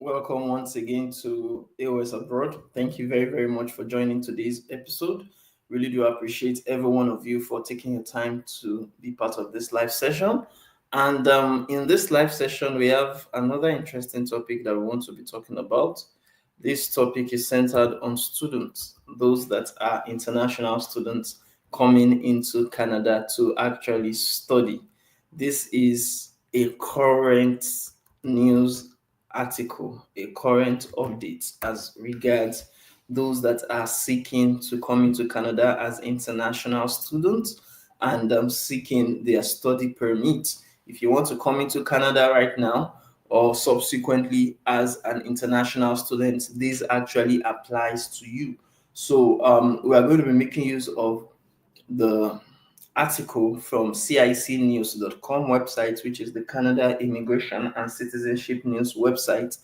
Welcome once again to A.O.S Abroad. Thank you very, very much for joining today's episode. Really do appreciate every one of you for taking your time to be part of this live session. And in this live session, we have another interesting topic that we want to be talking about. This topic is centered on students, those that are international students coming into Canada to actually study. This is a current news article, a current update as regards those that are seeking to come into Canada as international students and seeking their study permit. If you want to come into Canada right now or subsequently as an international student, this actually applies to you. So we are going to be making use of the article from cicnews.com website, which is the Canada Immigration and Citizenship News website.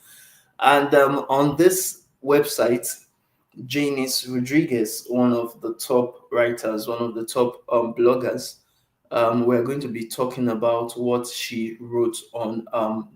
And on this website, Janice Rodriguez, one of the top writers, one of the top bloggers, we're going to be talking about what she wrote on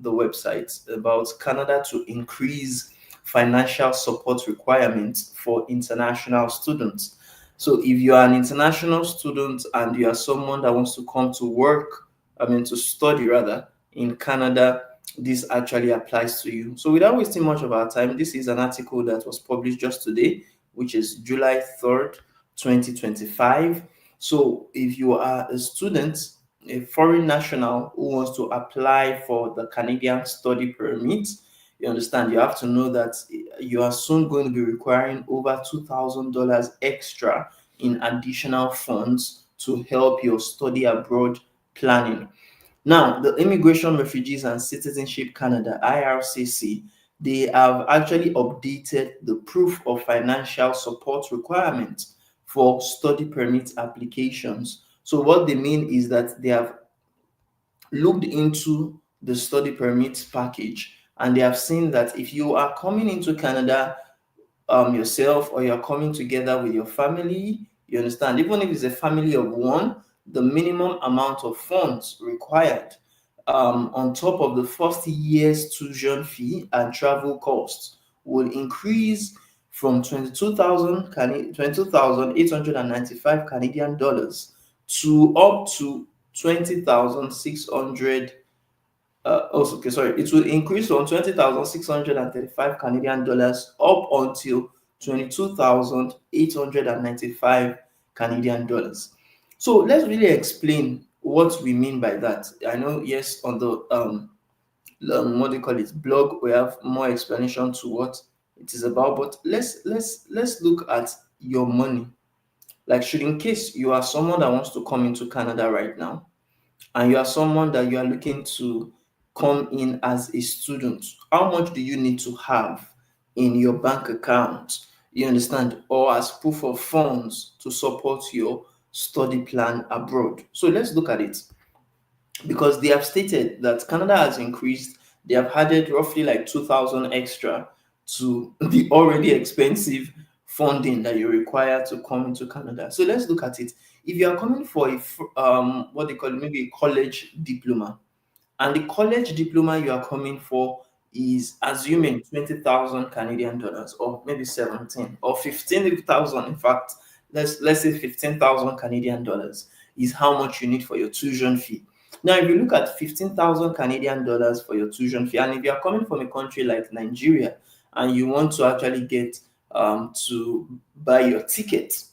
the website about Canada to increase financial support requirements for international students. So if you are an international student and you are someone that wants to come to work, to study rather, in Canada, this actually applies to you. So without wasting much of our time, this is an article that was published just today, which is July 3rd, 2025. So if you are a student, a foreign national who wants to apply for the Canadian study permit, you understand, you have to know that you are soon going to be requiring over $2,000 extra in additional funds to help your study abroad planning. Now, the Immigration, Refugees and Citizenship Canada, IRCC, they have actually updated the proof of financial support requirement for study permit applications. So what they mean is that they have looked into the study permit package and they have seen that if you are coming into Canada yourself or you're coming together with your family, you understand, even if it's a family of one, the minimum amount of funds required on top of the first year's tuition fee and travel costs will increase from 22,895 Canadian dollars to up to 20,600. Okay, sorry. It will increase from 20,635 Canadian dollars up until 22,895 Canadian dollars. So let's really explain what we mean by that. I know, yes, on the what do you call it, blog, we have more explanation to what it is about. But let's look at your money. Like, should in case you are someone that wants to come into Canada right now, and you are someone that you are looking to come in as a student, how much do you need to have in your bank account, you understand, or as proof of funds to support your study plan abroad? So let's look at it, because they have stated that Canada has increased, they have added roughly like 2,000 extra to the already expensive funding that you require to come into Canada. So let's look at it. If you are coming for what they call maybe a college diploma, and the college diploma you are coming for is assuming 20,000 Canadian dollars, or maybe 17 or 15,000. In fact, let's say 15,000 Canadian dollars is how much you need for your tuition fee. Now, if you look at 15,000 Canadian dollars for your tuition fee, and if you are coming from a country like Nigeria and you want to actually get to buy your ticket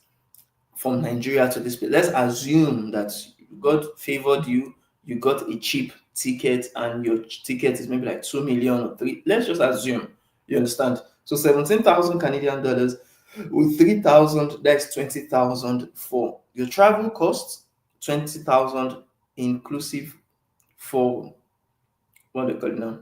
from Nigeria to this place, let's assume that God favored you, you got a cheap ticket, and your ticket is maybe like 2 million or 3. Let's just assume, you understand. So 17,000 Canadian dollars with 3,000, that's 20,000 for your travel costs, 20,000 inclusive for what do you call it now?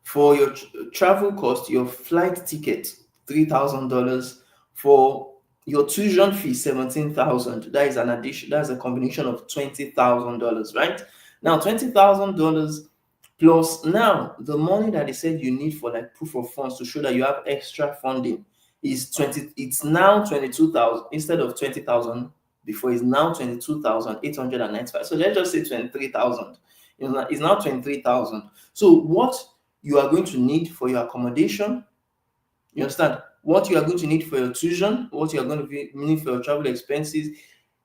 For your travel cost, your flight ticket, $3,000. For your tuition fee, 17,000. That is an addition. That's a combination of $20,000, right? Now, $20,000 plus now the money that they said you need for like proof of funds to show that you have extra funding is 20. It's now 22,000 instead of 20,000 before. It's now 22,895. So let's just say 23,000. It's now 23,000. So what you are going to need for your accommodation. You understand? What you are going to need for your tuition, what you are going to need for your travel expenses,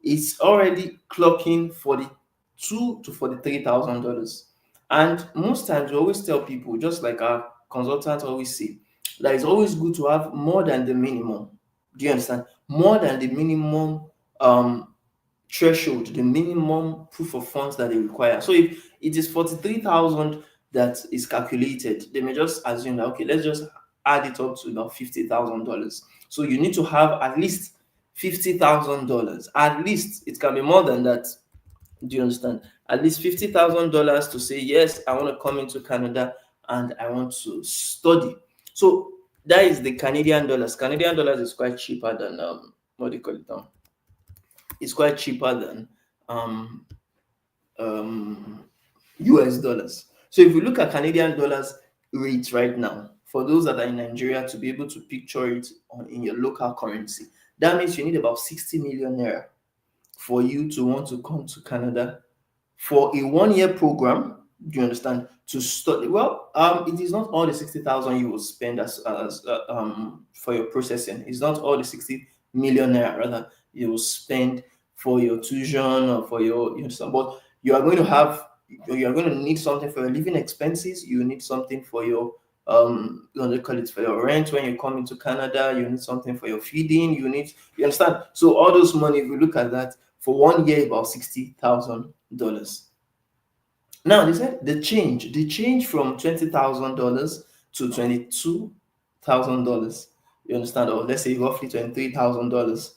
it's already clocking $42,000 to $43,000. And most times we always tell people, just like our consultants always say, that it's always good to have more than the minimum. Do you understand? More than the minimum um threshold, the minimum proof of funds that they require. So if it is 43,000 that is calculated, they may just assume that, okay, let's just add it up to about $50,000. So you need to have at least $50,000. At least it can be more than that. Do you understand? At least $50,000 to say, yes, I want to come into Canada and I want to study. So that is the Canadian dollars. Canadian dollars is quite cheaper than what do you call it now? It's quite cheaper than um, um, US dollars. So if you look at Canadian dollars rates right now, for those that are in Nigeria to be able to picture it in your local currency, that means you need about 60 million naira for you to want to come to Canada for a 1 year program. Do you understand? To study. Well, it is not all the 60,000 you will spend as for your processing. It's not all the 60 million naira rather you will spend for your tuition or for your, you understand. But you are going to need something for your living expenses. You need something for your what do they call it, for your rent when you come into Canada. You need something for your feeding. You understand. So all those money, if you look at that, for 1 year about $60,000. Now they said the change from $20,000 to $22,000. You understand, or let's say roughly $23,000.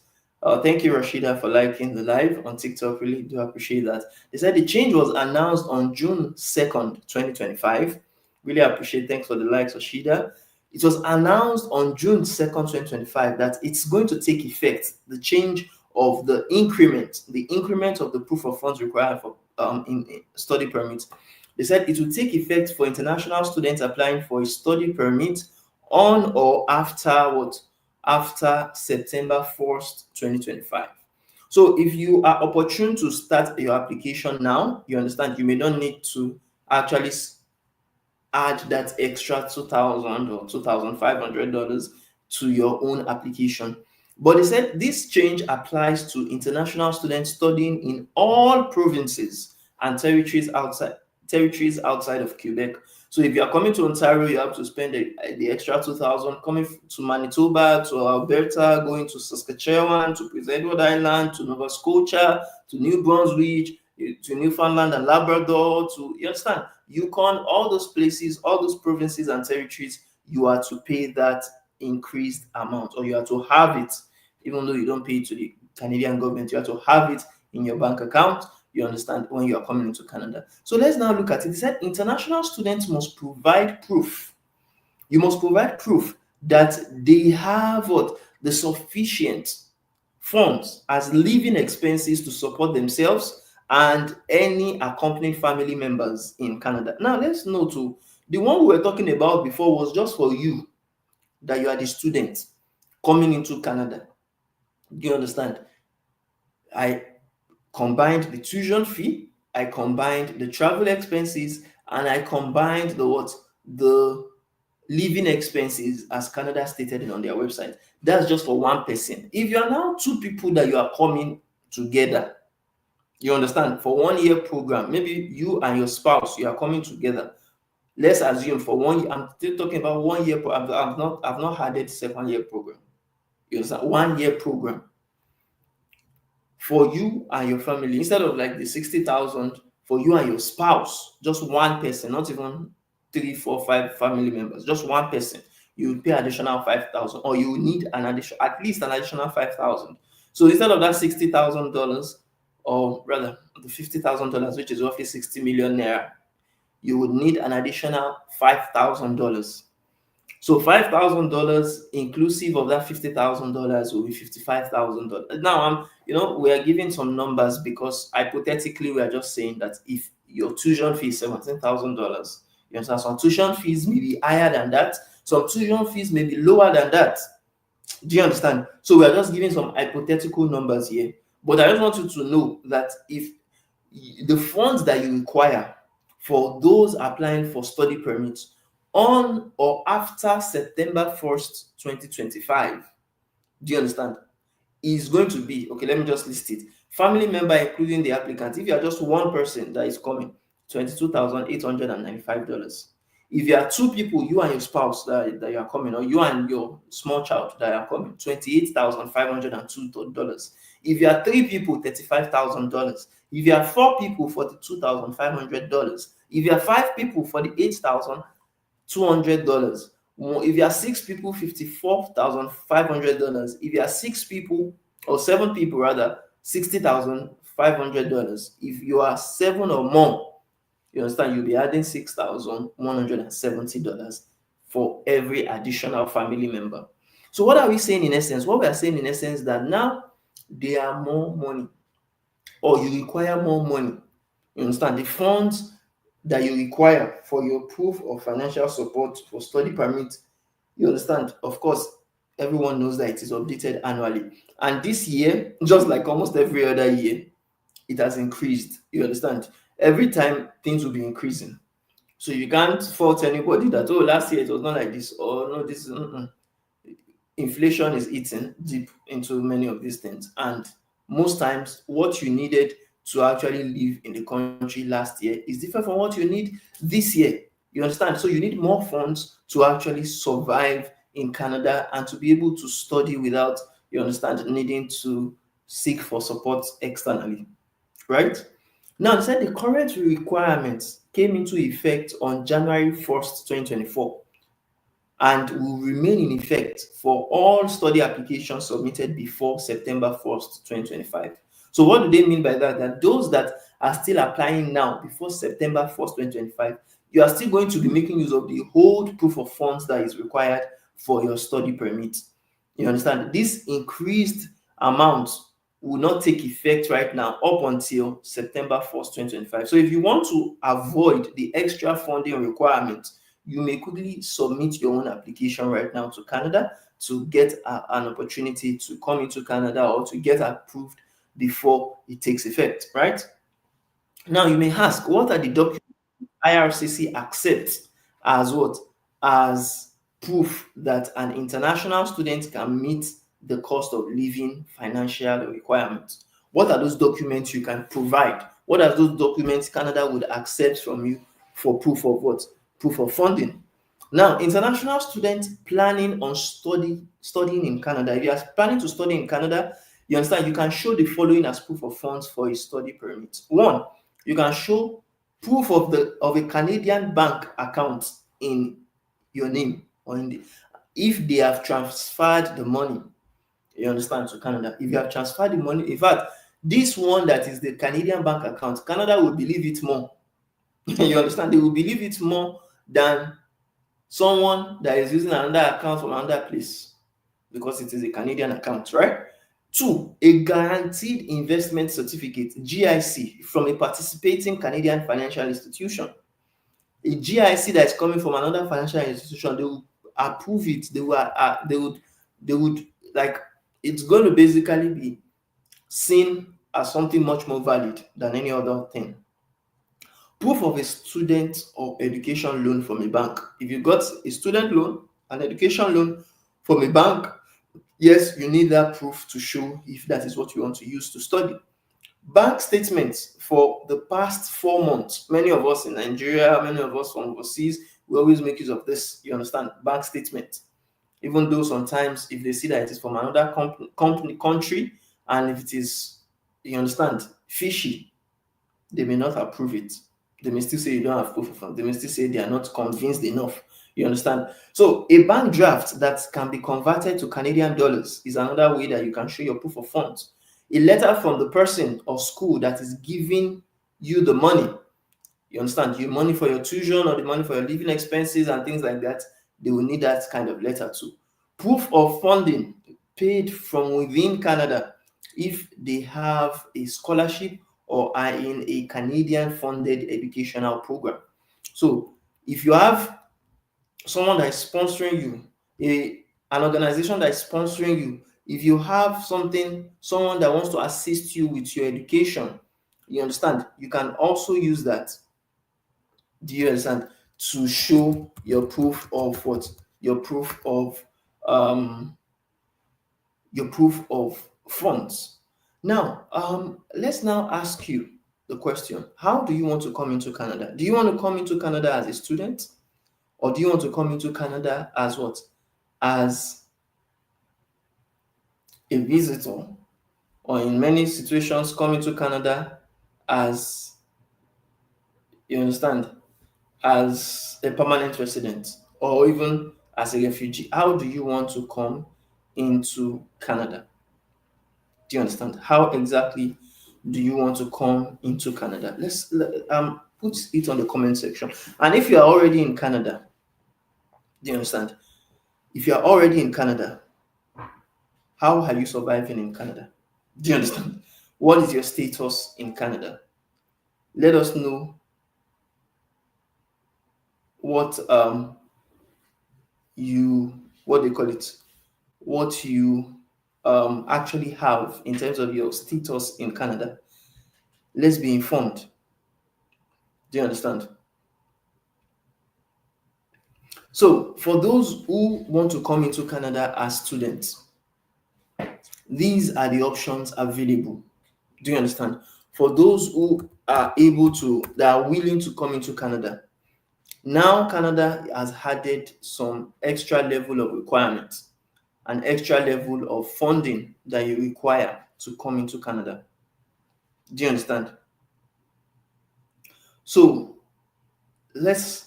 Thank you, Rashida, for liking the live on TikTok. Really do appreciate that. They said the change was announced on June 2nd, 2025. Really appreciate. Thanks for the likes, Rashida. It was announced on June 2nd, 2025, that it's going to take effect. The change of the increment of the proof of funds required for in study permit. They said it will take effect for international students applying for a study permit on or after what? After September 1st, 2025. So if you are opportune to start your application now, you understand you may not need to actually add that extra 2,000 or $2,500 to your own application. But they said this change applies to international students studying in all provinces and territories outside of Quebec. So if you are coming to Ontario, you have to spend the extra 2,000. Coming to Manitoba, to Alberta, going to Saskatchewan, to Prince Edward Island, to Nova Scotia, to New Brunswick, to Newfoundland and Labrador, to, you understand, Yukon, all those places, all those provinces and territories, you are to pay that increased amount, or you are to have it, even though you don't pay it to the Canadian government, you have to have it in your bank account. You understand, when you are coming into Canada. So let's now look at it. It said international students must provide proof. You must provide proof that they have what? The sufficient funds as living expenses to support themselves and any accompanying family members in Canada. Now let's note too, the one we were talking about before was just for you, that you are the student coming into Canada. Do you understand? I combined the tuition fee, I combined the travel expenses, and I combined the what? The living expenses as Canada stated it on their website. That's just for one person. If you are now two people that you are coming together, you understand, for 1 year program, maybe you and your spouse, you are coming together. Let's assume for 1 year, I'm still talking about 1 year. I've not had it second year program. You understand? 1 year program for you and your family, instead of like the 60,000 for you and your spouse, just one person, not even three, four, five family members, just one person, you will pay additional 5,000, or you will need at least an additional 5,000. So instead of that $60,000, or rather the $50,000, which is roughly 60 million naira, you would need an additional $5,000. So $5,000 inclusive of that $50,000 will be $55,000. Now we are giving some numbers because hypothetically we are just saying that if your tuition fee is $17,000, you understand, some tuition fees may be higher than that, some tuition fees may be lower than that. Do you understand? So we are just giving some hypothetical numbers here. But I just want you to know that if the funds that you require for those applying for study permits on or after September 1st, 2025. Do you understand? Is going to be, okay, let me just list it. Family member, including the applicant, if you are just one person that is coming, $22,895. If you are two people, you and your spouse that you are coming, or you and your small child that are coming, $28,502. If you are three people, $35,000. If you are four people, $42,500. If you are five people, $48,200. If you are six people, $54,500. If you are six people or seven people rather, $60,500. If you are seven or more, you understand, you'll be adding $6,170 for every additional family member. So what are we saying in essence? What we are saying in essence that now there are more money, or you require more money. You understand? The funds that you require for your proof of financial support for study permit, you understand? Of course, everyone knows that it is updated annually. And this year, just like almost every other year, it has increased. You understand? Every time things will be increasing. So you can't fault anybody that, oh, last year it was not like this, or no, this is inflation is eating deep into many of these things. And most times, what you needed to actually live in the country last year is different from what you need this year. You understand? So you need more funds to actually survive in Canada and to be able to study without, you understand, needing to seek for support externally, right? Now, they said the current requirements came into effect on January 1st, 2024, and will remain in effect for all study applications submitted before September 1st, 2025. So what do they mean by that? That those that are still applying now before September 1st, 2025, you are still going to be making use of the old proof of funds that is required for your study permit. You understand? This increased amount will not take effect right now up until September 1st, 2025. So if you want to avoid the extra funding requirement, you may quickly submit your own application right now to Canada to get an opportunity to come into Canada or to get approved before it takes effect, right? Now you may ask, what are the documents IRCC accepts as what? As proof that an international student can meet the cost of living financial requirements. What are those documents you can provide? What are those documents Canada would accept from you for proof of what? Proof of funding. Now, international students planning on studying in Canada. If you are planning to study in Canada, you understand you can show the following as proof of funds for a study permit. One, you can show proof of a Canadian bank account in your name, or if they have transferred the money, you understand, to Canada. If you have transferred the money, in fact, this one that is the Canadian bank account, Canada will believe it more. You understand? They will believe it more than someone that is using another account from another place, because it is a Canadian account, right? Two, a guaranteed investment certificate, GIC, from a participating Canadian financial institution. A GIC that is coming from another financial institution, they will approve it. They would like, it's going to basically be seen as something much more valid than any other thing. Proof of a student or education loan from a bank. If you got a student loan, an education loan from a bank, yes, you need that proof to show if that is what you want to use to study. Bank statements for the past 4 months. Many of us in Nigeria, many of us from overseas, we always make use of this. You understand? Bank statement. Even though sometimes if they see that it is from another country, and if it is, you understand, fishy, they may not approve it. They may still say you don't have proof of funds. They may still say they are not convinced enough. You understand? So a bank draft that can be converted to Canadian dollars is another way that you can show your proof of funds. A letter from the person or school that is giving you the money. You understand? Your money for your tuition or the money for your living expenses and things like that. They will need that kind of letter too. Proof of funding paid from within Canada if they have a scholarship or are in a Canadian funded educational program. So if you have someone that is sponsoring you, an organization that is sponsoring you, if you have someone that wants to assist you with your education, you understand, you can also use that. Do you understand? to show your proof of what? Your proof of um your proof of funds. Now, let's now ask you the question: how do you want to come into Canada? Do you want to come into Canada as a student, or do you want to come into Canada as what? As a visitor, or in many situations, come into Canada as, you understand, as a permanent resident, or even as a refugee? How do you want to come into Canada? Do you understand? How exactly do you want to come into Canada? Put it on the comment section. And if you are already in Canada, do you understand? If you are already in Canada, how are you surviving in Canada? Do you understand? What is your status in Canada? Let us know what you, what they call it, what you actually have in terms of your status in Canada. Let's be informed. Do you understand? So, for those who want to come into Canada as students, these are the options available. Do you understand? For those who are able to, that are willing to come into Canada, now Canada has added some extra level of requirements, an extra level of funding that you require to come into Canada. Do you understand? So let's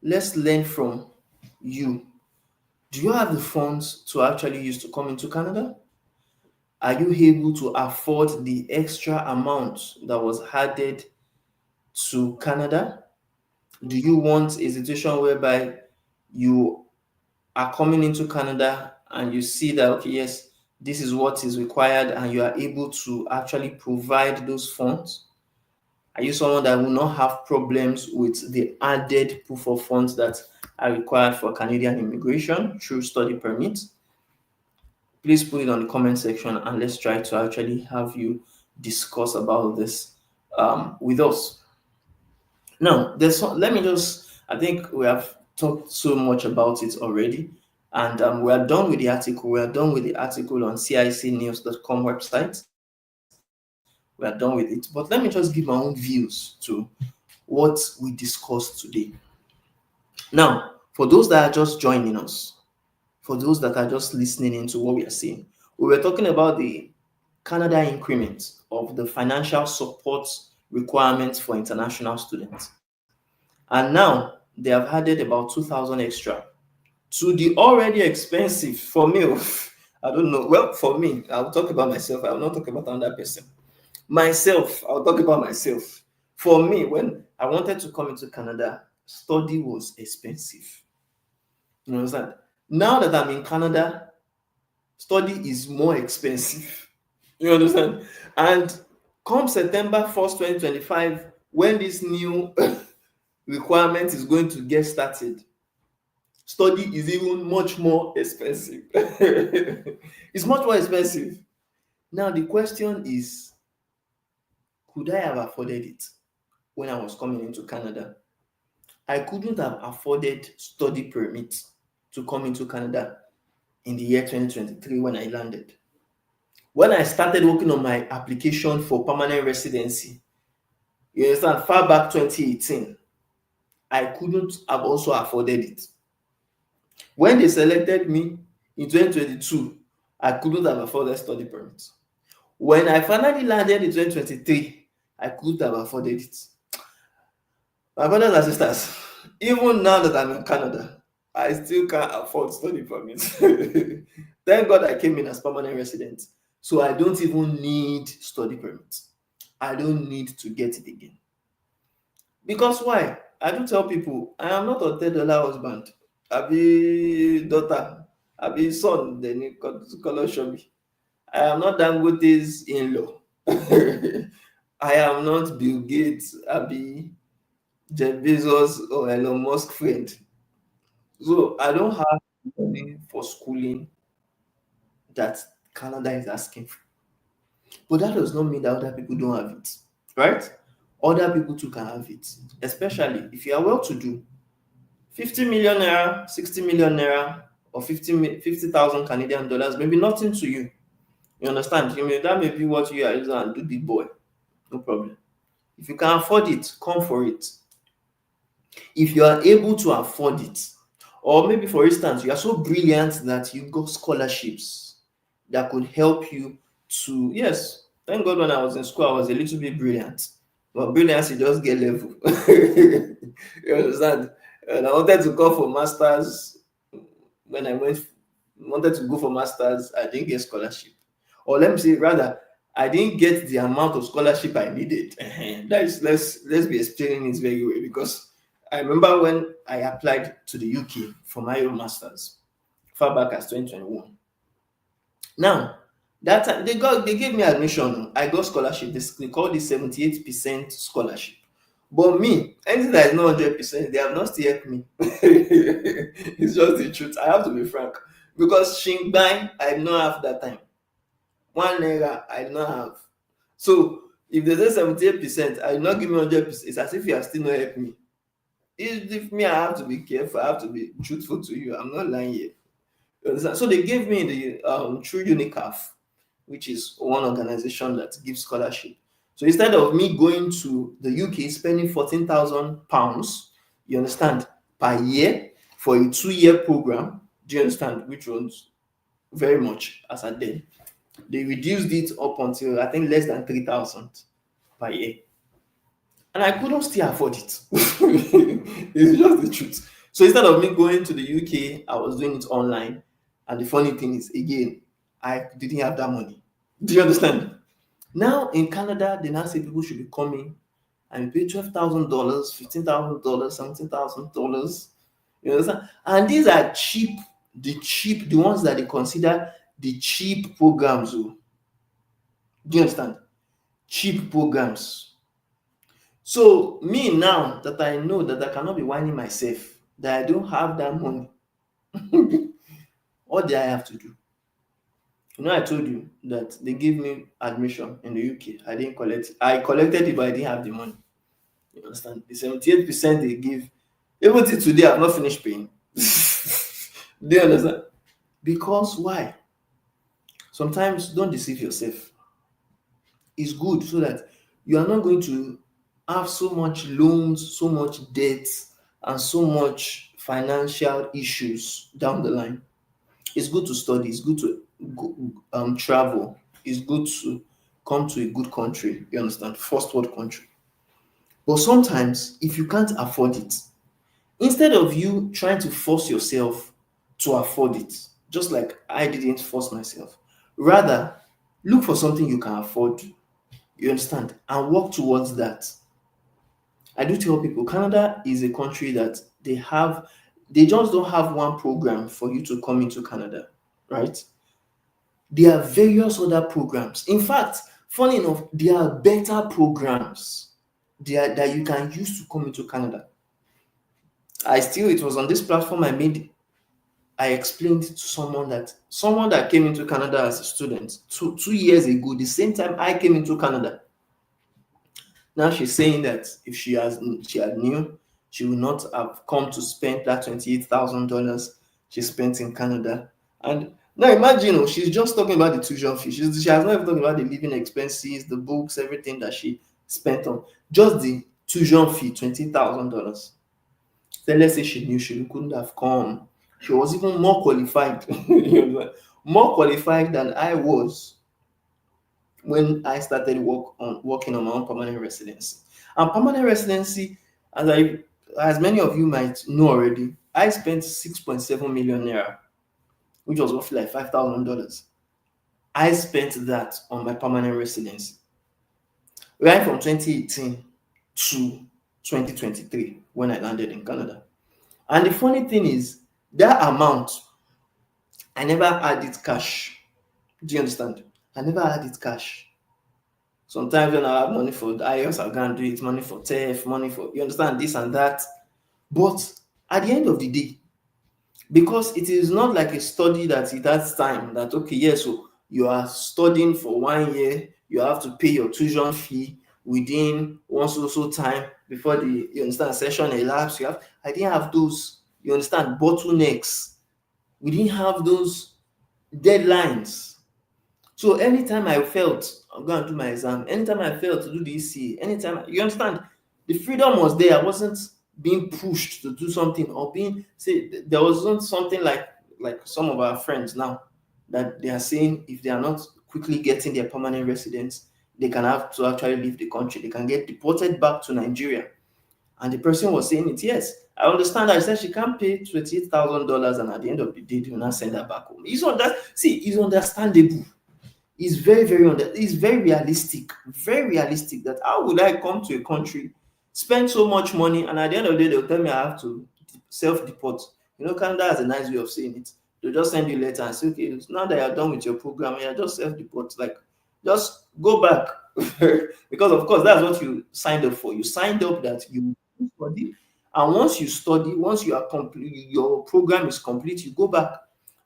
let's learn from you. Do you have the funds to actually use to come into Canada? Are you able to afford the extra amount that was added to Canada? Do you want a situation whereby you are coming into Canada and you see that, okay, yes, this is what is required, and you are able to actually provide those funds? Are you someone that will not have problems with the added proof of funds that are required for Canadian immigration through study permit? Please put it on the comment section, and let's try to actually have you discuss about this with us. Now, let me just, I think we have talked so much about it already, and we are done with the article. We are done with the article on cicnews.com website. We are done with it. But let me just give my own views to what we discussed today. Now, for those that are just joining us, for those that are just listening into what we are saying, we were talking about the Canada increment of the financial support requirements for international students. And now they have added about 2,000 extra to the already expensive, for me. I don't know. Well, for me, I'll talk about myself. I will not talk about another person. Myself, I'll talk about myself. For me, when I wanted to come into Canada, study was expensive. You understand? Now that I'm in Canada, study is more expensive. You understand? And come September 1st, 2025, when this new requirement is going to get started, study is even much more expensive. It's much more expensive. Now, the question is, could I have afforded it when I was coming into Canada? I couldn't have afforded study permit to come into Canada in the year 2023 when I landed. When I started working on my application for permanent residency, you understand, far back 2018, I couldn't have also afforded it. When they selected me in 2022, I couldn't have afforded study permit. When I finally landed in 2023, I couldn't have afforded it. My brothers and sisters, even now that I'm in Canada, I still can't afford study permit. Thank God I came in as permanent resident. So I don't even need study permit. I don't need to get it again. Because why? I do tell people I am not a $10 husband. I be daughter. I be son. Then you color show me. I am not Dangote's in-law. I am not Bill Gates. I be Jeff Bezos or Elon Musk friend. So I don't have money for schooling that Canada is asking for. But that does not mean that other people don't have it. Right? Other people too can have it, especially if you are well to do. 50 million naira, 60 million naira, or 50,000 Canadian dollars may be nothing to you. You understand? That may be what you are using and do big boy. No problem. If you can afford it, come for it. If you are able to afford it, or maybe for instance, you are so brilliant that you got scholarships that could help you to, yes, thank God when I was in school, I was a little bit brilliant. But brilliance, you just get level. You understand? And I wanted to go for masters. When I wanted to go for masters, I didn't get scholarship. Or let me say rather, I didn't get the amount of scholarship I needed. That is, let's be explaining it very well, because I remember when I applied to the UK for my own masters far back as 2021. Now, that time they gave me admission. I got scholarship. They called it 78% scholarship. But me, anything that is not 100%, they have not still helped me. It's just the truth. I have to be frank. Because Shingbai, I did not have that time. One naira, I did not have. So if they say 78%, I did not give me 100%. It's as if you have still not helped me. If me, I have to be careful. I have to be truthful to you. I'm not lying here. You understand? So they gave me the True Unicaf, which is one organization that gives scholarship. So instead of me going to the UK spending £14,000, you understand, per year for a 2-year program, do you understand, which was very much as at then, they reduced it up until I think less than 3,000 per year. And I couldn't still afford it. It's just the truth. So instead of me going to the UK, I was doing it online. And the funny thing is, again, I didn't have that money. Do you understand? Now in Canada, they now say people should be coming and pay $12,000, $15,000, $17,000. You understand? And these are the ones that they consider the cheap programs. Oh. Do you understand? Cheap programs. So me now that I know that I cannot be whining myself, that I don't have that money, what do I have to do? I told you that they gave me admission in the UK. I didn't collect it. I collected it, but I didn't have the money. You understand? The 78% they give, even till today, I've not finished paying. Do you understand? Because why? Sometimes don't deceive yourself. It's good so that you are not going to have so much loans, so much debt, and so much financial issues down the line. It's good to study, it's good to travel, it's good to come to a good country, you understand, first world country. But sometimes, if you can't afford it, instead of you trying to force yourself to afford it, just like I didn't force myself, rather look for something you can afford, you understand, and work towards that. I do tell people Canada is a country that they just don't have one program for you to come into Canada, right? There are various other programs. In fact, funny enough, there are better programs that you can use to come into Canada. It was on this platform I explained to someone that came into Canada as a student 2 years ago, the same time I came into Canada. Now she's saying that if she had knew, she would not have come to spend that $28,000 she spent in Canada. And now imagine, she's just talking about the tuition fee. She has not even talked about the living expenses, the books, everything that she spent on. Just the tuition fee, $20,000. Then let's say she knew, she couldn't have come. She was even more qualified, more qualified than I was when I started working on my own permanent residency. And permanent residency, as many of you might know already, I spent 6.7 million naira, which was roughly like $5,000. I spent that on my permanent residency right from 2018 to 2023 when I landed in Canada. And the funny thing is, that amount, I never had it cash. Do you understand? I never had it cash. Sometimes when I have money for the A.O.S, I'll go and do it, money for TEF, money for, you understand, this and that. But at the end of the day, because it is not like a study that it has time, that, okay, yes, so you are studying for 1 year, you have to pay your tuition fee, within one so time before the, you understand, session elapsed. I didn't have those, you understand, bottlenecks. We didn't have those deadlines. So anytime I felt I'm going to do my exam, anytime I felt to do the ECA, anytime, you understand, the freedom was there. I wasn't being pushed to do something or being say there wasn't something like some of our friends now that they are saying if they are not quickly getting their permanent residence, they can have to actually leave the country. They can get deported back to Nigeria. And the person was saying it, yes, I understand that. I said she can't pay $28,000 and at the end of the day, they will not send her back home. It's understandable. It's very realistic, very realistic that how would I come to a country, spend so much money, and at the end of the day they'll tell me I have to self-deport. Canada has a nice way of saying it. They'll just send you a letter and say, okay, now that you're done with your program, you're just self-deport. Like, just go back. Because of course that's what you signed up for. You signed up that you study, and once you study, once you are complete, your program is complete, you go back.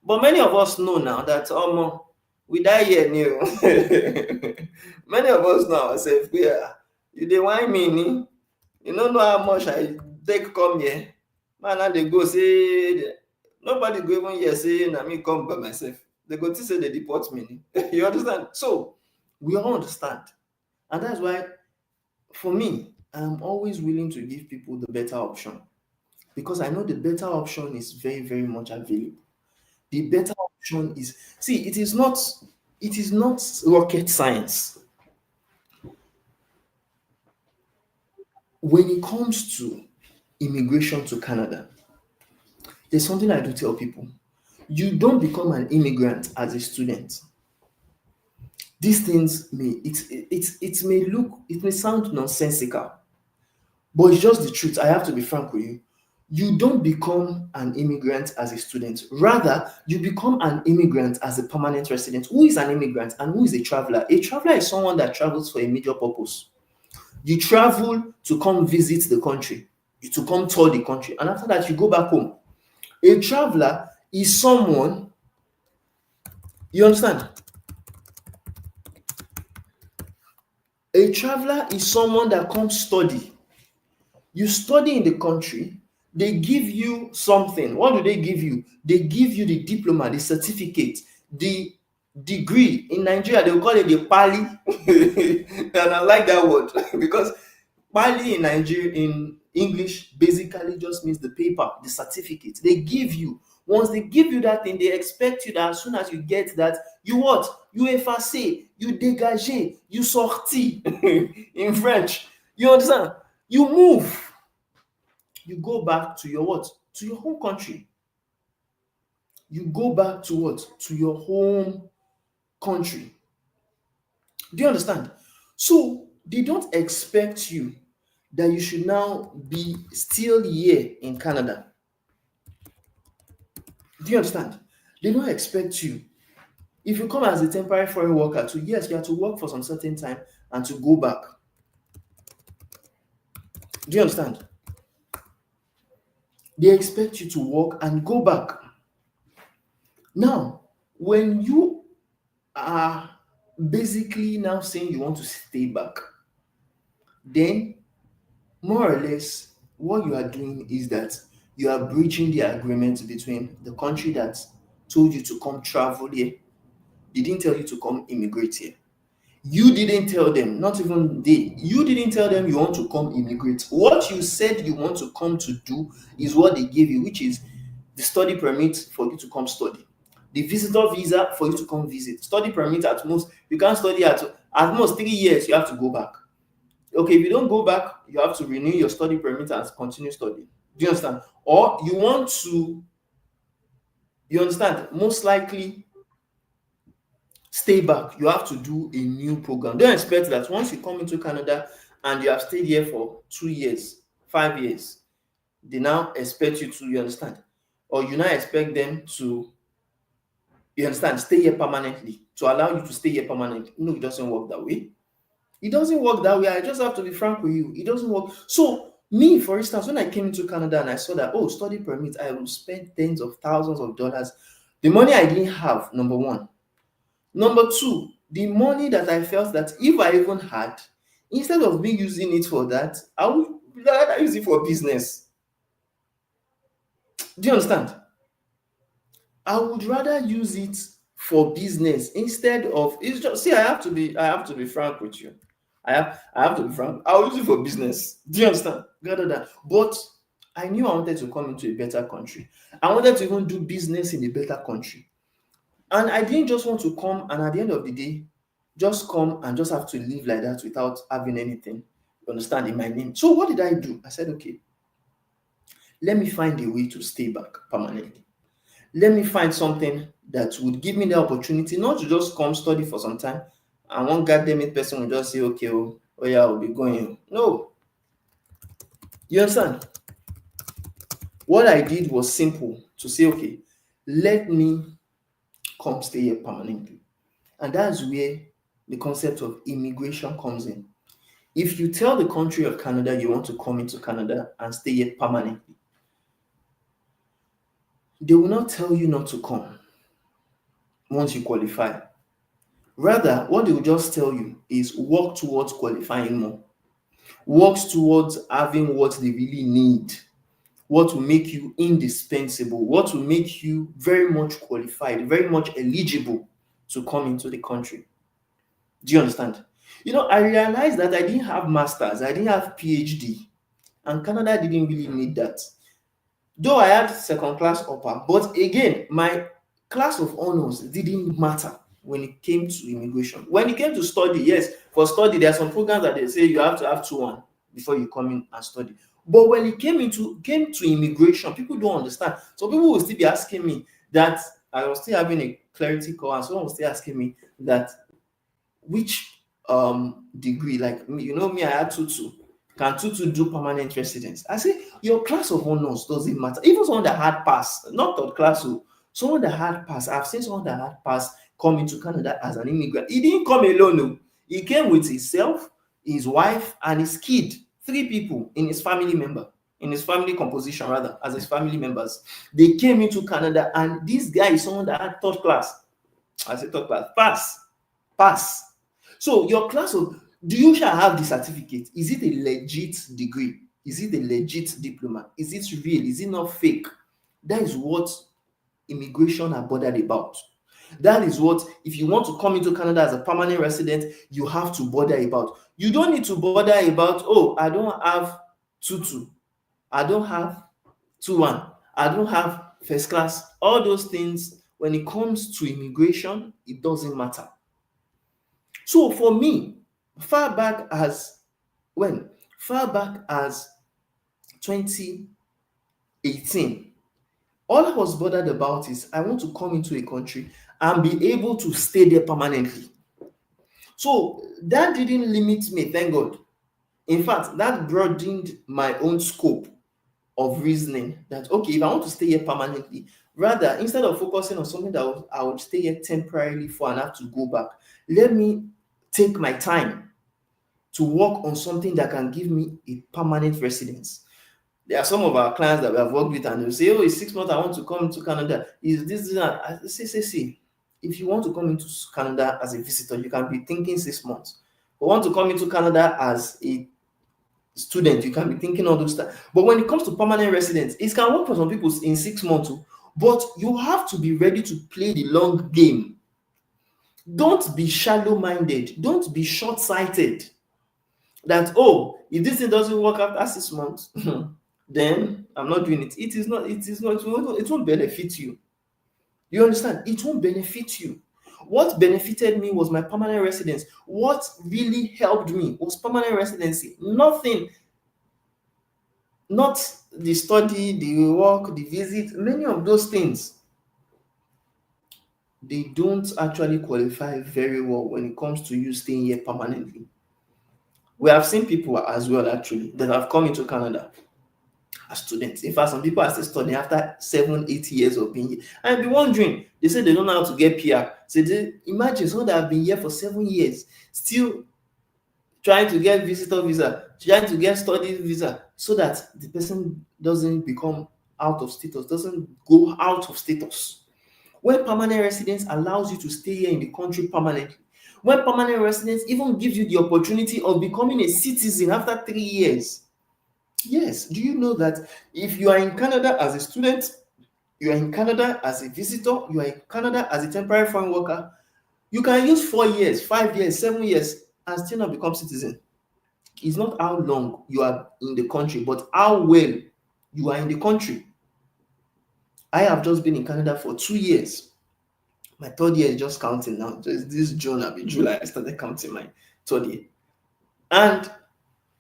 But many of us know now that we die here new. Many of us now say, yeah, you dey whine me ni? You no know how much I take come here. Man, now they go say nobody go even hear say na me come by myself. They go think say they deport me ni. You understand? So we all understand. And that's why for me, I'm always willing to give people the better option because I know the better option is very, very much available. The better option is, see, it is not rocket science when it comes to immigration to Canada. There's something I do tell people. You don't become an immigrant as a student. These things it may sound nonsensical, but it's just the truth. I have to be frank with you. You don't become an immigrant as a student. Rather, you become an immigrant as a permanent resident. Who is an immigrant and who is a traveler? A traveler is someone that travels for a major purpose. You travel to come visit the country, to come tour the country, and after that, you go back home. A traveler is someone, you understand? A traveler is someone that comes study. You study in the country, they give you something. What do they give you? They give you the diploma, the certificate, the degree. In Nigeria, they will call it the pali. And I like that word because pali in Nigeria, in English, basically just means the paper, the certificate. They give you. Once they give you that thing, they expect you that as soon as you get that, you what? You effacer, you dégager, you sorti in French. You understand? You move. You go back to your what? To your home country. You go back to what? To your home country. Do you understand? So they don't expect you that you should now be still here in Canada. Do you understand? They don't expect you. If you come as a temporary foreign worker to, yes, you have to work for some certain time and to go back. Do you understand? They expect you to work and go back. Now, when you are basically now saying you want to stay back, then more or less what you are doing is that you are breaching the agreement between the country that told you to come travel here. They didn't tell you to come immigrate here. You didn't tell them, not even they, you didn't tell them you want to come immigrate. What you said you want to come to do is what they gave you, which is the study permit for you to come study, the visitor visa for you to come visit. Study permit at most, you can't study at most 3 years, you have to go back. Okay, if you don't go back, you have to renew your study permit and continue studying. Do you understand? Or you want to, you understand, most likely stay back, you have to do a new program. Don't expect that once you come into Canada and you have stayed here for 2 years, 5 years, they now expect you to, you understand, or you now expect them to, you understand, stay here permanently, to allow you to stay here permanently. No, it doesn't work that way. It doesn't work that way. I just have to be frank with you. It doesn't work. So, me, for instance, when I came into Canada and I saw that, oh, study permit, I will spend tens of thousands of dollars. The money I didn't have, number one. Number two, the money that I felt that if I even had, Instead of me using it for that, I would rather use it for business. Do you understand? I would rather use it for business instead of, it's just, see, I have to be frank with you. I have to be frank. I'll use it for business. Do you understand? Rather than, but I knew I wanted to come into a better country. I wanted to even do business in a better country. And I didn't just want to come and at the end of the day, just come and just have to live like that without having anything, you understand, in my name. So what did I do? I said, okay, let me find a way to stay back permanently. Let me find something that would give me the opportunity not to just come study for some time and one goddamn it person will just say, okay, oh yeah, I'll be going. No, you understand? What I did was simple to say, okay, let me come stay here permanently. And that's where the concept of immigration comes in. If you tell the country of Canada you want to come into Canada and stay here permanently, they will not tell you not to come once you qualify. Rather, what they will just tell you is work towards qualifying more, works towards having what they really need, what will make you indispensable, what will make you very much qualified, very much eligible to come into the country. Do you understand? I realized that I didn't have masters, I didn't have PhD, and Canada didn't really need that. Though I had second class upper, but again, my class of honors didn't matter when it came to immigration. When it came to study, yes, for study, there are some programs that they say you have to have 2-1 before you come in and study. But when it came to immigration, people don't understand. So people will still be asking me that I was still having a clarity call, and someone was still asking me that which degree, like me, me, I had tutu. Can tutu do permanent residence? I say your class of honors doesn't matter. Even someone that had pass, not third class, someone that had pass. I've seen someone that had pass come into Canada as an immigrant. He didn't come alone, no. He came with himself, his wife, and his kid. 3 people in his family member, in his family composition rather, as his family members. They came into Canada, and this guy is someone that had third class. I say third class, pass. So your class of, do you shall have the certificate? Is it a legit degree? Is it a legit diploma? Is it real? Is it not fake? That is what immigration are bothered about. That is what, if you want to come into Canada as a permanent resident, you have to bother about. You don't need to bother about, oh, I don't have 2-2, I don't have 2-1, I don't have first class. All those things, when it comes to immigration, it doesn't matter. So for me, far back as when? Far back as 2018, all I was bothered about is I want to come into a country and be able to stay there permanently. So that didn't limit me, thank God. In fact, that broadened my own scope of reasoning that, okay, if I want to stay here permanently, rather, instead of focusing on something that I would stay here temporarily for and have to go back, let me take my time to work on something that can give me a permanent residence. There are some of our clients that we have worked with, and they'll say, oh, it's 6 months, I want to come to Canada. Is this, that? I say. If you want to come into Canada as a visitor, you can be thinking 6 months. But want to come into Canada as a student, you can be thinking all those stuff. But when it comes to permanent residence, it can work for some people in 6 months too. But you have to be ready to play the long game. Don't be shallow-minded. Don't be short-sighted. That, oh, if this thing doesn't work after 6 months, then I'm not doing it. It is not, it won't benefit you. You understand? It won't benefit you. What benefited me was my permanent residence. What really helped me was permanent residency. Nothing, not the study, the work, the visit, many of those things, they don't actually qualify very well when it comes to you staying here permanently. We have seen people as well, actually, that have come into Canada as students. In fact, some people are still studying after 7-8 years of being here. And I'll be wondering, they say they don't know how to get PR. So imagine someone that have been here for 7 years, still trying to get visitor visa, trying to get study visa, so that the person doesn't become out of status, doesn't go out of status. When permanent residence allows you to stay here in the country permanently, When permanent residence even gives you the opportunity of becoming a citizen after 3 years. Yes, do you know that if you are in Canada as a student, you are in Canada as a visitor, you are in Canada as a temporary foreign worker, you can use 4 years, 5 years, 7 years and still not become citizen. It's not how long you are in the country, but how well you are in the country. I have just been in Canada for 2 years. My third year is just counting now. Just this June, I'll be July, I started counting my third year. And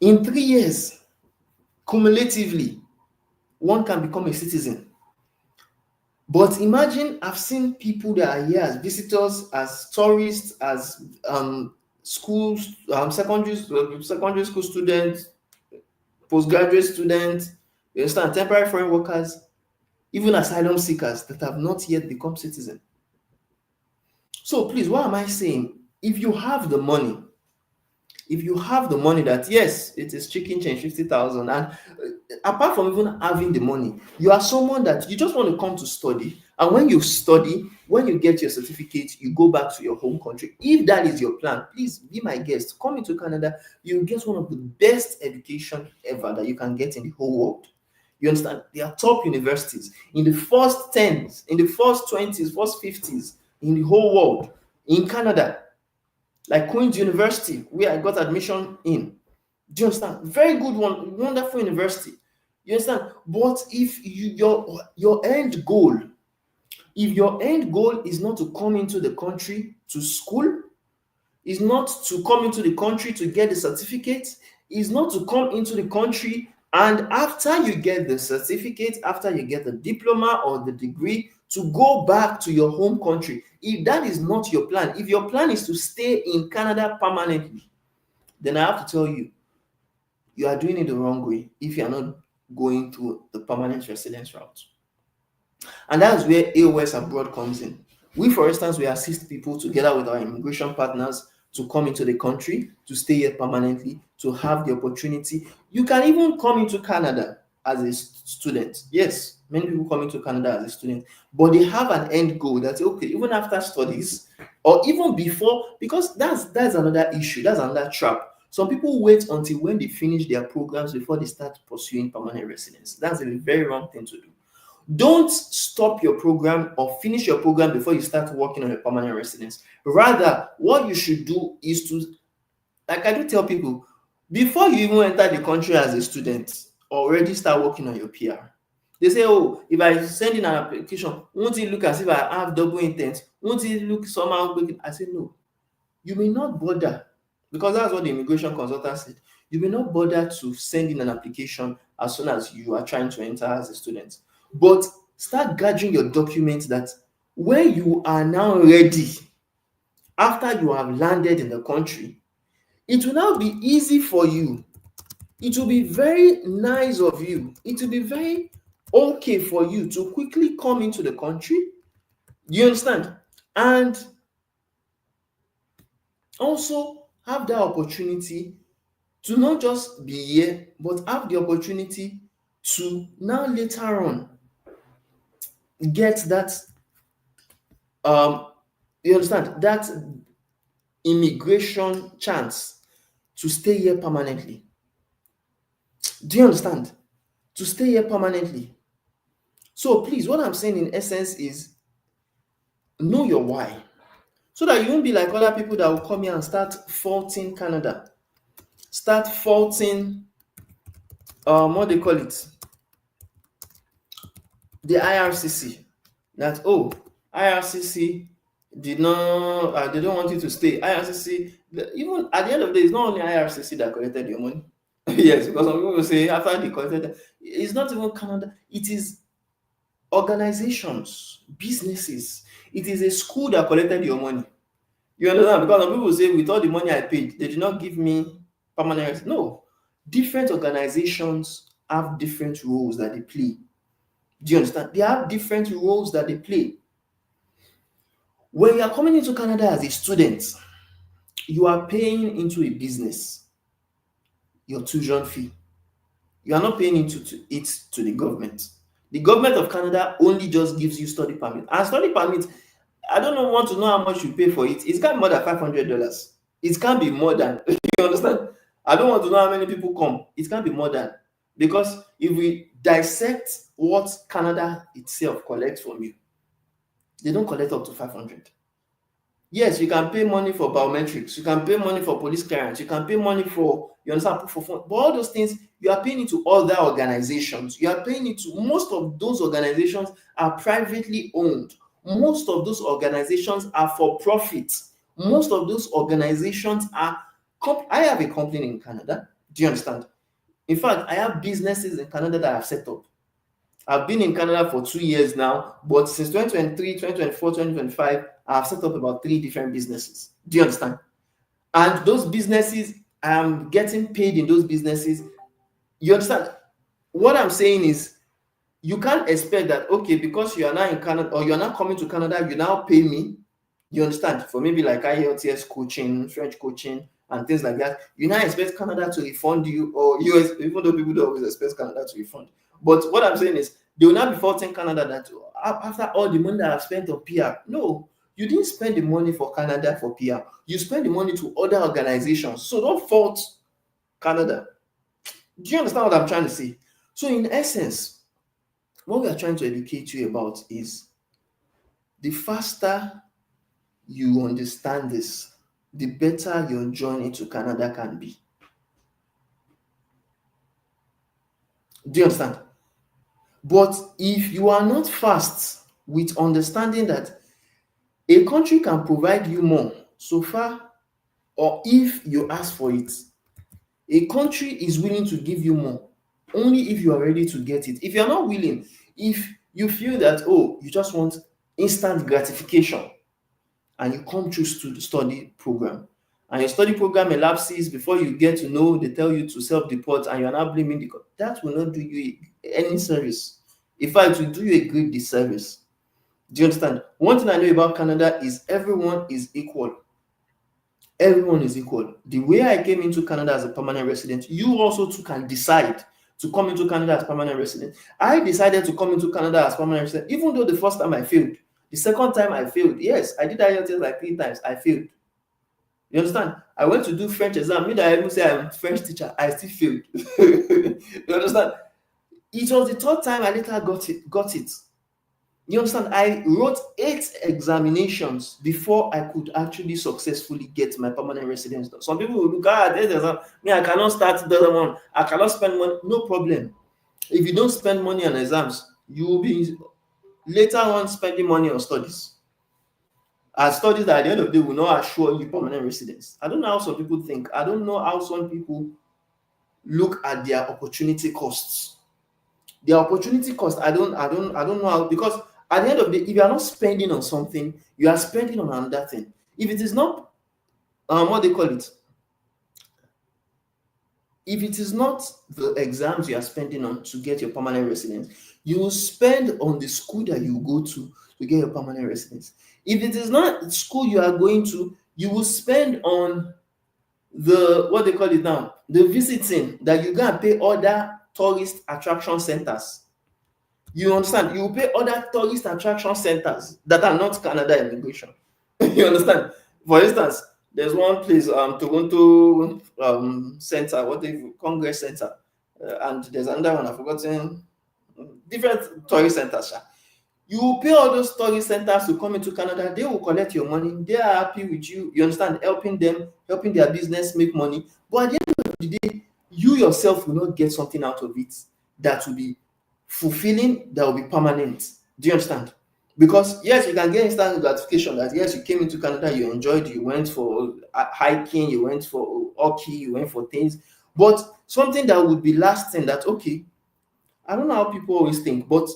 in 3 years, cumulatively, one can become a citizen. But imagine, I've seen people that are here as visitors, as tourists, as schools, secondary school students, postgraduate students, you understand, temporary foreign workers, even asylum seekers that have not yet become citizens. So please, what am I saying? If you have the money, that yes, it is chicken change 50,000, and apart from even having the money, you are someone that you just want to come to study, and when you study, when you get your certificate, you go back to your home country. If that is your plan, please be my guest. Come into Canada, you get one of the best education ever that you can get in the whole world. You understand? They are top universities in the first 10s, in the first 20s, first 50s in the whole world. In Canada, like Queen's University, where I got admission in. Do you understand? Very good one, wonderful university. You understand? But if your end goal, if your end goal is not to come into the country to school, is not to come into the country to get the certificate, is not to come into the country and after you get the certificate, after you get the diploma or the degree, to go back to your home country. If that is not your plan, if your plan is to stay in Canada permanently, then I have to tell you, you are doing it the wrong way if you are not going through the permanent residence route. And that's where A.O.S abroad comes in. We, for instance, we assist people together with our immigration partners to come into the country, to stay here permanently, to have the opportunity. You can even come into Canada as a student. Yes, many people come into Canada as a student, but they have an end goal that, okay, even after studies or even before, because that's another issue, that's another trap. Some people wait until when they finish their programs before they start pursuing permanent residence. That's a very wrong thing to do. Don't stop your program or finish your program before you start working on a permanent residence. Rather, what you should do is to, like I do tell people, before you even enter the country as a student, already start working on your PR. They say, oh, if I send in an application, won't it look as if I have double intent? Won't it look somehow? I say, no, you may not bother, because that's what the immigration consultant said. You may not bother to send in an application as soon as you are trying to enter as a student, but start gathering your documents that when you are now ready, after you have landed in the country, it will now be easy for you. It will be very nice of you. It will be very okay for you to quickly come into the country. You understand? And also have that opportunity to not just be here, but have the opportunity to now later on get that you understand, that immigration chance to stay here permanently. Do you understand? To stay here permanently. So please, what I'm saying in essence is know your why, so that you won't be like other people that will come here and start faulting Canada, start faulting what they call it, the IRCC, that oh, IRCC did not they don't want you to stay. IRCC, even at the end of the day, it's not only IRCC that collected your money. Yes, because some people will say after they collected, it's not even Canada, it is organizations, businesses. It is a school that collected your money. You understand? Because some people say, with all the money I paid, they did not give me permanent. No, different organizations have different roles that they play. Do you understand? They have different roles that they play. When you are coming into Canada as a student, you are paying into a business your tuition fee. You are not paying into it to the government. The government of Canada only just gives you study permit. And study permit, I don't know, want to know how much you pay for it. It can't be more than $500. It can't be more than. You understand? I don't want to know how many people come. It can't be more than, because if we dissect what Canada itself collects from you, they don't collect up to 500. Yes, you can pay money for biometrics, you can pay money for police clearance, you can pay money for, you understand, for phone, but all those things you are paying it to other organizations. You are paying it to, most of those organizations are privately owned. Most of those organizations are for profit. Most of those organizations are I have a company in Canada. Do you understand? In fact, I have businesses in Canada that I've set up. I've been in Canada for 2 years now, but since 2023, 2024, 2025, I've set up about 3 different businesses. Do you understand? And those businesses, I'm getting paid in those businesses. You understand? What I'm saying is, you can't expect that, okay, because you are now in Canada or you're not coming to Canada, you now pay me. You understand? For maybe like IELTS coaching, French coaching, and things like that. You now expect Canada to refund you, or US, even though people don't always expect Canada to refund. But what I'm saying is, they will not be faulting Canada that after all the money that I've spent on PR. No, you didn't spend the money for Canada for PR. You spend the money to other organizations. So don't fault Canada. Do you understand what I'm trying to say? So in essence, what we are trying to educate you about is, the faster you understand this, the better your journey to Canada can be. Do you understand? But if you are not fast with understanding that a country can provide you more so far, or if you ask for it, a country is willing to give you more only if you are ready to get it. If you are not willing, if you feel that, oh, you just want instant gratification, and you come through to the study program, and your study program elapses before you get to know, they tell you to self-deport, and you're not blaming that will not do you any service. In fact, it will do you a great disservice. Do you understand? One thing I know about Canada is everyone is equal. Everyone is equal. The way I came into Canada as a permanent resident, you also too can decide to come into Canada as permanent resident. I decided to come into Canada as permanent resident, even though the first time I failed. The second time I failed. Yes, I did IELTS like 3 times. I failed. You understand? I went to do French exam. Me that I even say I'm a French teacher, I still failed. You understand? It was the third time I later got it. You understand? I wrote 8 examinations before I could actually successfully get my permanent residence done. Some people will look at this exam. Me, I cannot start the other one. I cannot spend money. No problem. If you don't spend money on exams, you will be later on spending money on studies. And studies that at the end of the day will not assure you permanent residence. I don't know how some people think. I don't know how some people look at their opportunity costs. Their opportunity cost, I don't know how, because at the end of the day, if you are not spending on something, you are spending on another thing. If it is not what they call it, if it is not the exams you are spending on to get your permanent residence, you will spend on the school that you go to get your permanent residence. If it is not school you are going to, you will spend on the, what they call it now, the visiting that you go and pay other tourist attraction centers. You understand? You will pay other tourist attraction centers that are not Canada immigration. You understand? For instance, there's one place, Toronto Center, what they Congress Center, and there's another one I've forgotten. Different tourist centers. You will pay all those tourist centers to come into Canada. They will collect your money. They are happy with you. You understand? Helping them, helping their business make money. But at the end of the day, you yourself will not get something out of it that will be fulfilling, that will be permanent. Do you understand? Because yes, you can get instant gratification that yes, you came into Canada, you enjoyed, you went for hiking, you went for hockey, you went for things, but something that would be lasting, that okay, I don't know how people always think, but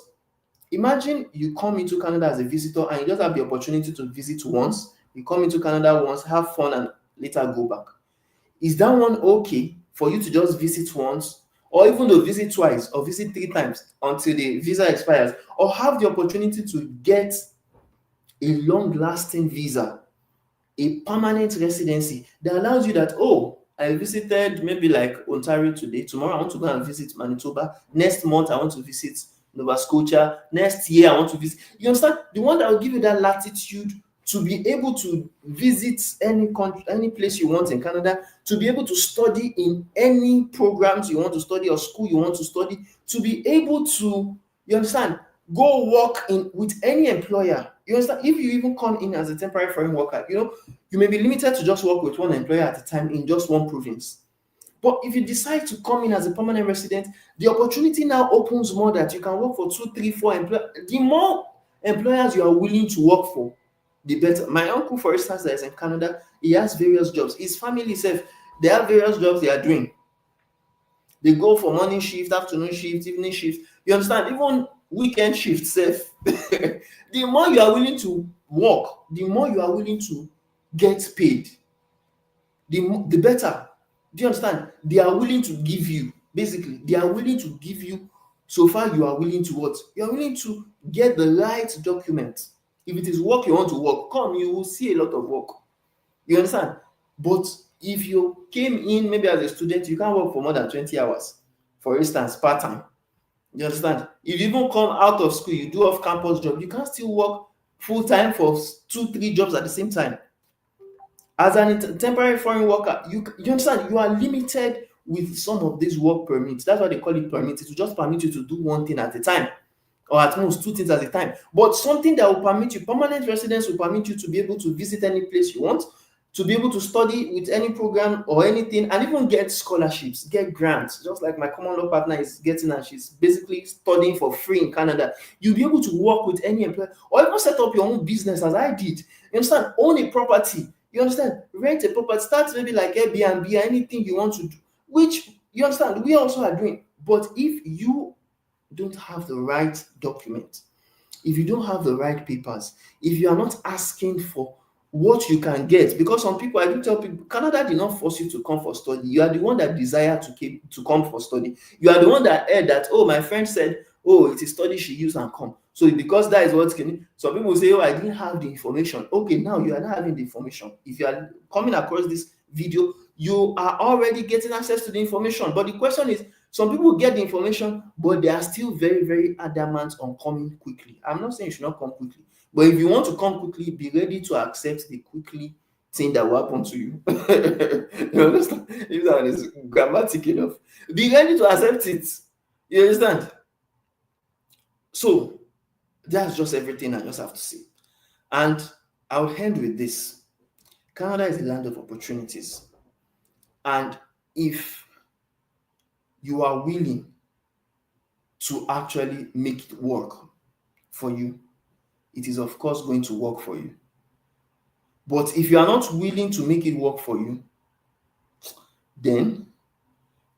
imagine you come into Canada as a visitor and you just have the opportunity to visit once. You come into Canada once, have fun, and later go back. Is that one okay for you to just visit once, or even to visit twice or visit 3 times until the visa expires, or have the opportunity to get a long-lasting visa, a permanent residency that allows you that, oh, I visited maybe like Ontario today, tomorrow I want to go and visit Manitoba, next month I want to visit Nova Scotia, next year I want to visit. You understand? The one that will give you that latitude to be able to visit any country, any place you want in Canada, to be able to study in any programs you want to study or school you want to study, to be able to, you understand, go work in with any employer. You understand? If you even come in as a temporary foreign worker, you may be limited to just work with one employer at a time in just one province. But if you decide to come in as a permanent resident, the opportunity now opens more that you can work for 2, 3, 4 employers. The more employers you are willing to work for, the better. My uncle, for instance, that is in Canada, he has various jobs. His family self, they have various jobs they are doing. They go for morning shift, afternoon shift, evening shift. You understand? Even weekend shift self. The more you are willing to work, the more you are willing to get paid, the better. Do you understand? They are willing to give you, basically, they are willing to give you, so far you are willing to what? You are willing to get the right document. If it is work you want to work, come, you will see a lot of work. You understand? But if you came in maybe as a student, you can't work for more than 20 hours, for instance, part time. You understand? If you even come out of school, you do off campus job, you can still work full time for 2, 3 jobs at the same time. As an temporary foreign worker, you understand, you are limited with some of these work permits. That's why they call it permit. It will just permit you to do one thing at a time, or at most 2 things at a time. But something that will permit you, permanent residence will permit you to be able to visit any place you want, to be able to study with any program or anything, and even get scholarships, get grants, just like my common law partner is getting, and she's basically studying for free in Canada. You'll be able to work with any employer, or even set up your own business as I did. You understand? Own a property. You understand? Rent a property. Start maybe like Airbnb or anything you want to do, which, you understand, we also are doing. But if you don't have the right document, if you don't have the right papers, if you are not asking for what you can get, because some people, I do tell people, Canada did not force you to come for study. You are the one that desire to come for study. You are the one that heard that, oh, my friend said, oh, it is study she use and come. So because that is what can, some people say, oh, I didn't have the information. Okay, now you are not having the information. If you are coming across this video, you are already getting access to the information. But the question is, some people get the information, but they are still very, very adamant on coming quickly. I'm not saying you should not come quickly, but if you want to come quickly, be ready to accept the quickly thing that will happen to you. You understand? If that is grammatic enough, be ready to accept it. You understand? So that's just everything I just have to say. And I'll end with this. Canada is a land of opportunities. And if you are willing to actually make it work for you, it is of course going to work for you. But if you are not willing to make it work for you, then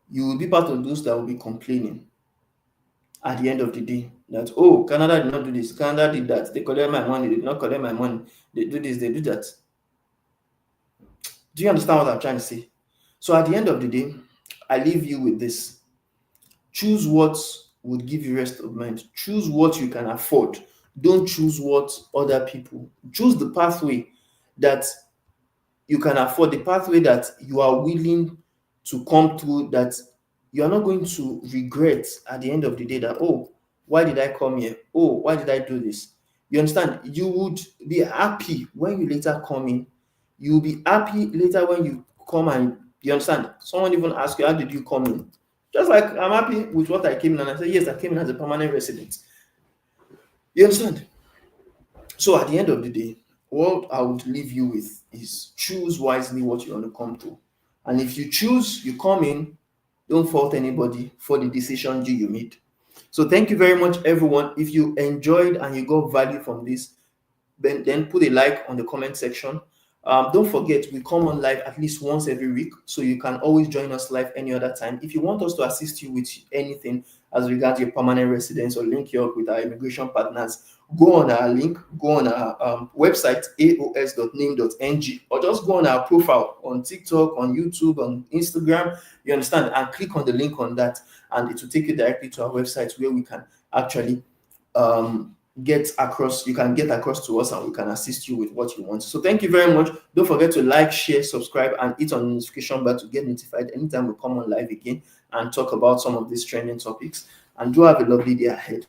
you will be part of those that will be complaining at the end of the day that, oh, Canada did not do this, Canada did that, they collect my money, they did not collect my money, they do this, they do that. Do you understand what I'm trying to say? So at the end of the day, I leave you with this. Choose what would give you rest of mind. Choose what you can afford. Don't choose what other people. Choose the pathway that you can afford, the pathway that you are willing to come through, that you are not going to regret at the end of the day that, oh, why did I come here? Oh, why did I do this? You understand? You would be happy when you later come in. You will be happy later when you come, and you understand? Someone even ask you, how did you come in? Just like I'm happy with what I came in, and I say, yes, I came in as a permanent resident. You understand? So at the end of the day, what I would leave you with is choose wisely what you want to come to. And if you choose, you come in, don't fault anybody for the decision you made. So thank you very much, everyone. If you enjoyed and you got value from this, then put a like on the comment section. Don't forget, we come on live at least once every week, so you can always join us live any other time. If you want us to assist you with anything as regards your permanent residence or link you up with our immigration partners, go on our link, go on our website, aos.name.ng, or just go on our profile on TikTok, on YouTube, on Instagram, you understand, and click on the link on that, and it will take you directly to our website where we can actually get across, you can get across to us, and we can assist you with what you want. So thank you very much. Don't forget to like, share, subscribe, and hit on the notification bell to get notified anytime we come on live again and talk about some of these trending topics. And do have a lovely day ahead.